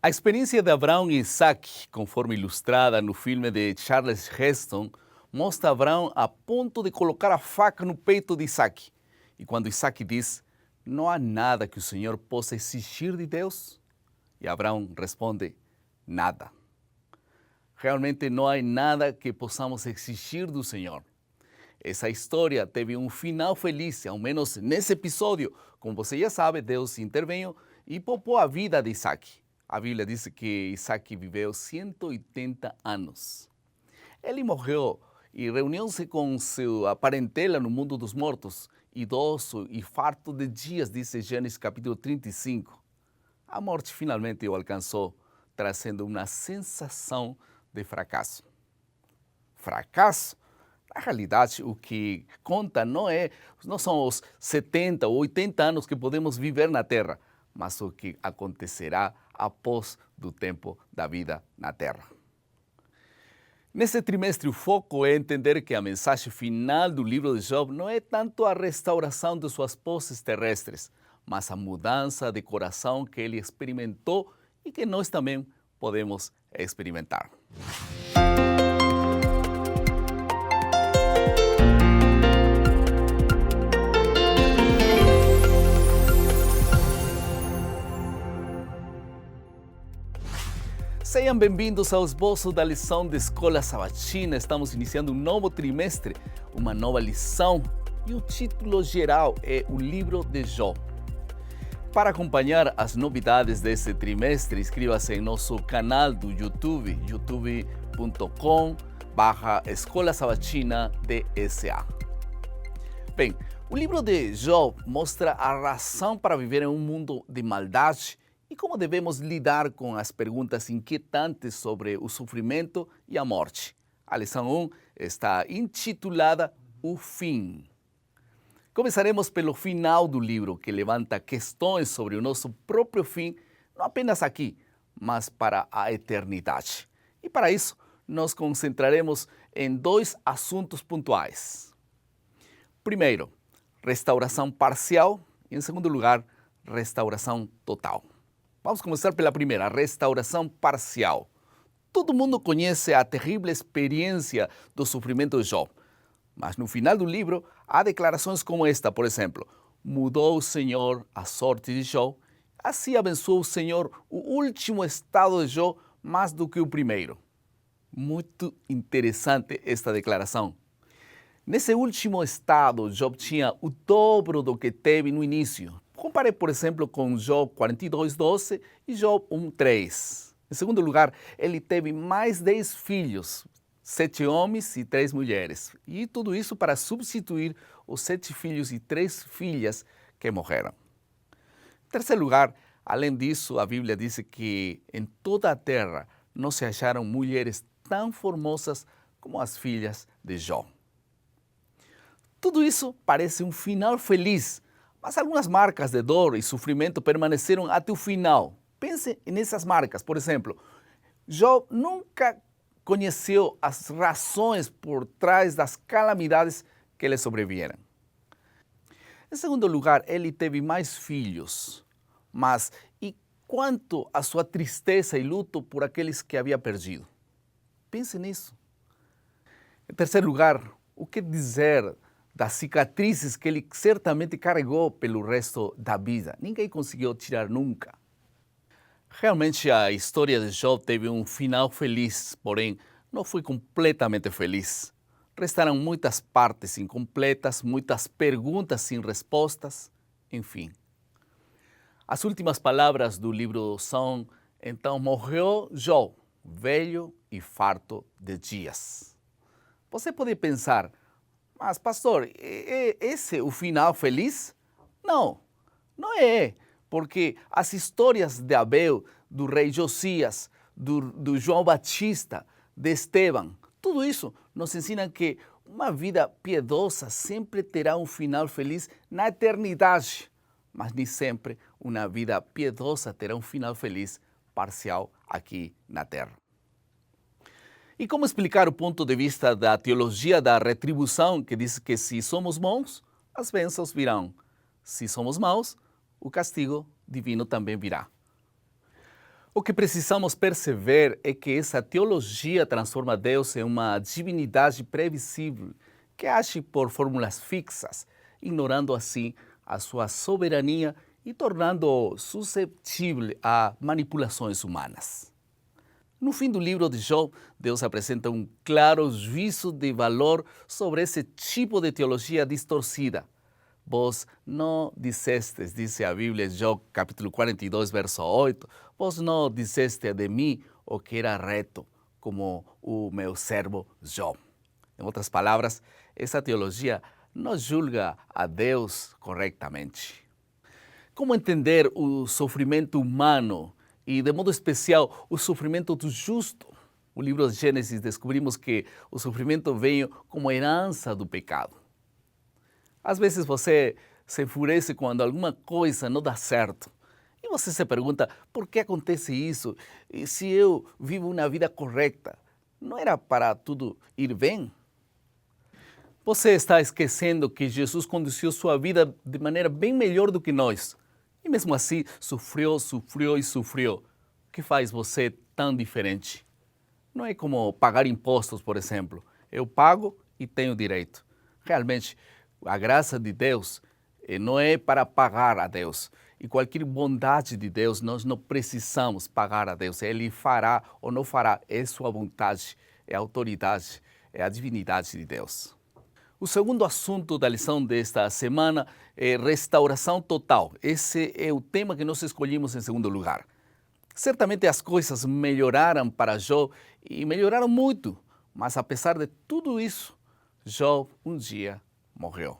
A experiência de Abraão e Isaac, conforme ilustrada no filme de Charles Heston, mostra Abraão a ponto de colocar a faca no peito de Isaac. E quando Isaac diz, não há nada que o Senhor possa exigir de Deus? E Abraão responde, nada. Realmente não há nada que possamos exigir do Senhor. Essa história teve um final feliz, ao menos nesse episódio. Como você já sabe, Deus interveio e poupou a vida de Isaac. A Bíblia diz que Isaac viveu 180 anos. Ele morreu e reuniu-se com sua parentela no mundo dos mortos, idoso e farto de dias, diz Gênesis capítulo 35. A morte finalmente o alcançou, trazendo uma sensação de fracasso. Fracasso? Na realidade, o que conta não são os 70 ou 80 anos que podemos viver na Terra, mas o que acontecerá após do tempo da vida na Terra. Nesse trimestre, o foco é entender que a mensagem final do livro de Job não é tanto a restauração de suas posses terrestres, mas a mudança de coração que ele experimentou e que nós também podemos experimentar. Sejam bem-vindos ao esboço da lição de Escola Sabatina. Estamos iniciando um novo trimestre, uma nova lição, e o título geral é o livro de Job. Para acompanhar as novidades desse trimestre, inscreva-se em nosso canal do YouTube, youtube.com/Escola Sabatina DSA. Bem, o livro de Job mostra a razão para viver em um mundo de maldade e como devemos lidar com as perguntas inquietantes sobre o sofrimento e a morte. A lição 1 está intitulada O Fim. Começaremos pelo final do livro, que levanta questões sobre o nosso próprio fim, não apenas aqui, mas para a eternidade. E para isso, nos concentraremos em dois assuntos pontuais. Primeiro, restauração parcial e, em segundo lugar, restauração total. Vamos começar pela primeira, restauração parcial. Todo mundo conhece a terrível experiência do sofrimento de Job. Mas no final do livro, há declarações como esta, por exemplo. Mudou o Senhor a sorte de Job, assim abençoou o Senhor o último estado de Job mais do que o primeiro. Muito interessante esta declaração. Nesse último estado, Job tinha o dobro do que teve no início. Compare, por exemplo, com Job 42:12 e Job 1:3. Em segundo lugar, ele teve mais 10 filhos, 7 homens e 3 mulheres. E tudo isso para substituir os 7 filhos e 3 filhas que morreram. Em terceiro lugar, além disso, a Bíblia diz que em toda a terra não se acharam mulheres tão formosas como as filhas de Job. Tudo isso parece um final feliz, mas algumas marcas de dor e sofrimento permaneceram até o final. Pense nessas marcas. Por exemplo, Job nunca conheceu as razões por trás das calamidades que lhe sobrevieram. Em segundo lugar, ele teve mais filhos. Mas e quanto à sua tristeza e luto por aqueles que havia perdido? Pense nisso. Em terceiro lugar, o que dizer das cicatrizes que ele certamente carregou pelo resto da vida? Ninguém conseguiu tirar nunca. Realmente a história de Job teve um final feliz, porém não foi completamente feliz. Restaram muitas partes incompletas, muitas perguntas sem respostas, enfim. As últimas palavras do livro são: então morreu Job, velho e farto de dias. Você pode pensar, mas pastor, é esse o final feliz? Não, não é, porque as histórias de Abel, do rei Josias, do João Batista, de Estevão, tudo isso nos ensina que uma vida piedosa sempre terá um final feliz na eternidade, mas nem sempre uma vida piedosa terá um final feliz parcial aqui na terra. E como explicar o ponto de vista da teologia da retribuição, que diz que se somos bons, as bênçãos virão. Se somos maus, o castigo divino também virá. O que precisamos perceber é que essa teologia transforma Deus em uma divindade previsível que age por fórmulas fixas, ignorando assim a sua soberania e tornando-o suscetível a manipulações humanas. No fim do livro de Jó, Deus apresenta um claro juízo de valor sobre esse tipo de teologia distorcida. Vós não dissestes, diz a Bíblia, Jó capítulo 42, verso 8, vós não disseste de mim o que era reto, como o meu servo Jó. Em outras palavras, essa teologia não julga a Deus corretamente. Como entender o sofrimento humano e, de modo especial, o sofrimento do justo? No livro de Gênesis descobrimos que o sofrimento veio como herança do pecado. Às vezes você se enfurece quando alguma coisa não dá certo. E você se pergunta, por que acontece isso? E se eu vivo uma vida correta, não era para tudo ir bem? Você está esquecendo que Jesus conduziu sua vida de maneira bem melhor do que nós. E mesmo assim, sofreu. O que faz você tão diferente? Não é como pagar impostos, por exemplo. Eu pago e tenho direito. Realmente, a graça de Deus não é para pagar a Deus. E qualquer bondade de Deus, nós não precisamos pagar a Deus. Ele fará ou não fará, é sua vontade, é a autoridade, é a divindade de Deus. O segundo assunto da lição desta semana é restauração total. Esse é o tema que nós escolhemos em segundo lugar. Certamente as coisas melhoraram para Jó e melhoraram muito, mas apesar de tudo isso, Jó um dia morreu.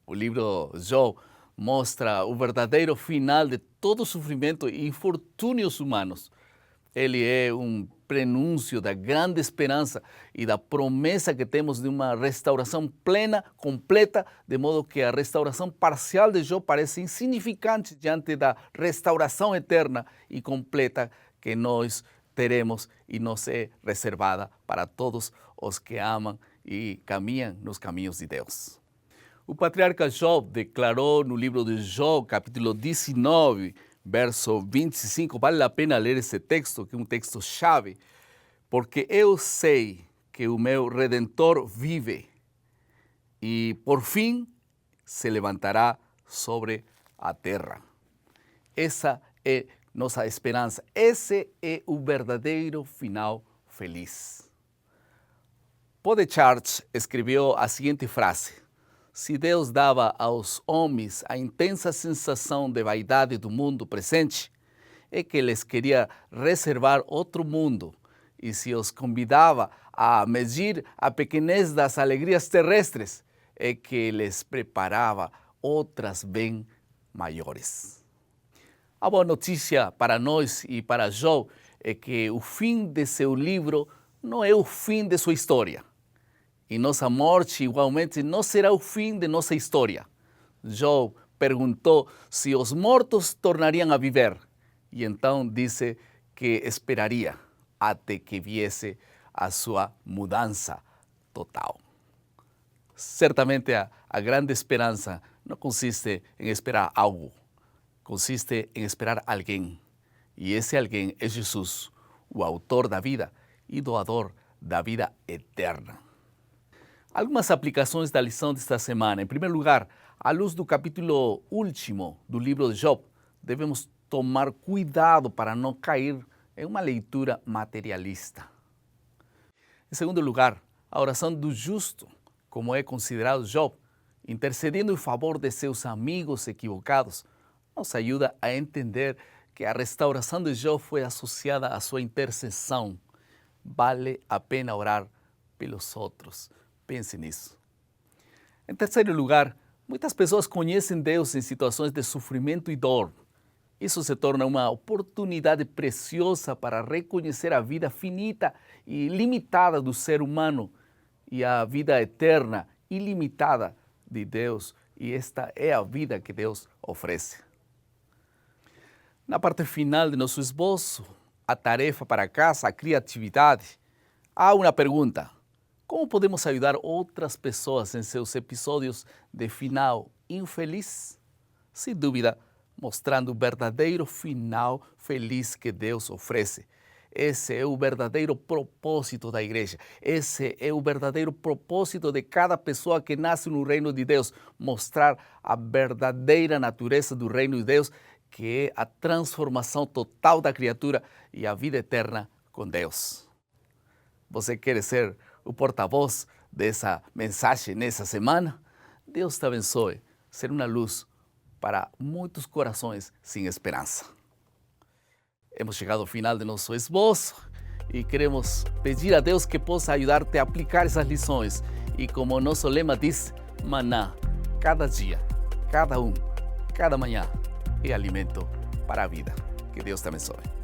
O livro Jó mostra o verdadeiro final de todo sofrimento e infortúnios humanos. Ele é um prenúncio da grande esperança e da promessa que temos de uma restauração plena, completa, de modo que a restauração parcial de Jó parece insignificante diante da restauração eterna e completa que nós teremos e nos é reservada para todos os que amam e caminham nos caminhos de Deus. O patriarca Jó declarou no livro de Jó, capítulo 19, verso 25, vale a pena ler esse texto, que é um texto chave, porque eu sei que o meu Redentor vive e, por fim, se levantará sobre a terra. Essa é nossa esperança, esse é o verdadeiro final feliz. Paul de Chartres escreveu a seguinte frase: se Deus dava aos homens a intensa sensação de vaidade do mundo presente, é que lhes queria reservar outro mundo, e se os convidava a medir a pequenez das alegrias terrestres, é que lhes preparava outras bem maiores. A boa notícia para nós e para Jó é que o fim de seu livro não é o fim de sua história. E nossa morte, igualmente, não será o fim de nossa história. Jó perguntou se os mortos tornariam a viver. E então disse que esperaria até que viesse a sua mudança total. Certamente a grande esperança não consiste em esperar algo, consiste em esperar alguém. E esse alguém é Jesus, o autor da vida e doador da vida eterna. Algumas aplicações da lição desta semana. Em primeiro lugar, à luz do capítulo último do livro de Jó, devemos tomar cuidado para não cair em uma leitura materialista. Em segundo lugar, a oração do justo, como é considerado Jó, intercedendo em favor de seus amigos equivocados, nos ajuda a entender que a restauração de Jó foi associada à sua intercessão. Vale a pena orar pelos outros. Pense nisso. Em terceiro lugar, muitas pessoas conhecem Deus em situações de sofrimento e dor. Isso se torna uma oportunidade preciosa para reconhecer a vida finita e limitada do ser humano e a vida eterna, ilimitada de Deus. E esta é a vida que Deus oferece. Na parte final de nosso esboço, a tarefa para casa, a criatividade, há uma pergunta. Como podemos ajudar outras pessoas em seus episódios de final infeliz? Sem dúvida, mostrando o verdadeiro final feliz que Deus oferece. Esse é o verdadeiro propósito da igreja. Esse é o verdadeiro propósito de cada pessoa que nasce no reino de Deus. Mostrar a verdadeira natureza do reino de Deus, que é a transformação total da criatura e a vida eterna com Deus. Você quer ser o porta-voz dessa mensagem nessa semana? Deus te abençoe. Ser uma luz para muitos corações sem esperança. Hemos chegado ao final de nosso esboço e queremos pedir a Deus que possa ajudar-te a aplicar essas lições. E como o nosso lema diz, maná, cada dia, cada manhã é alimento para a vida. Que Deus te abençoe.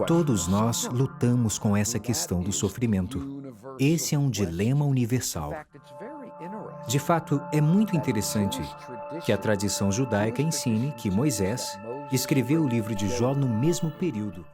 Todos nós lutamos com essa questão do sofrimento. Esse é um dilema universal. De fato, é muito interessante que a tradição judaica ensine que Moisés escreveu o livro de Jó no mesmo período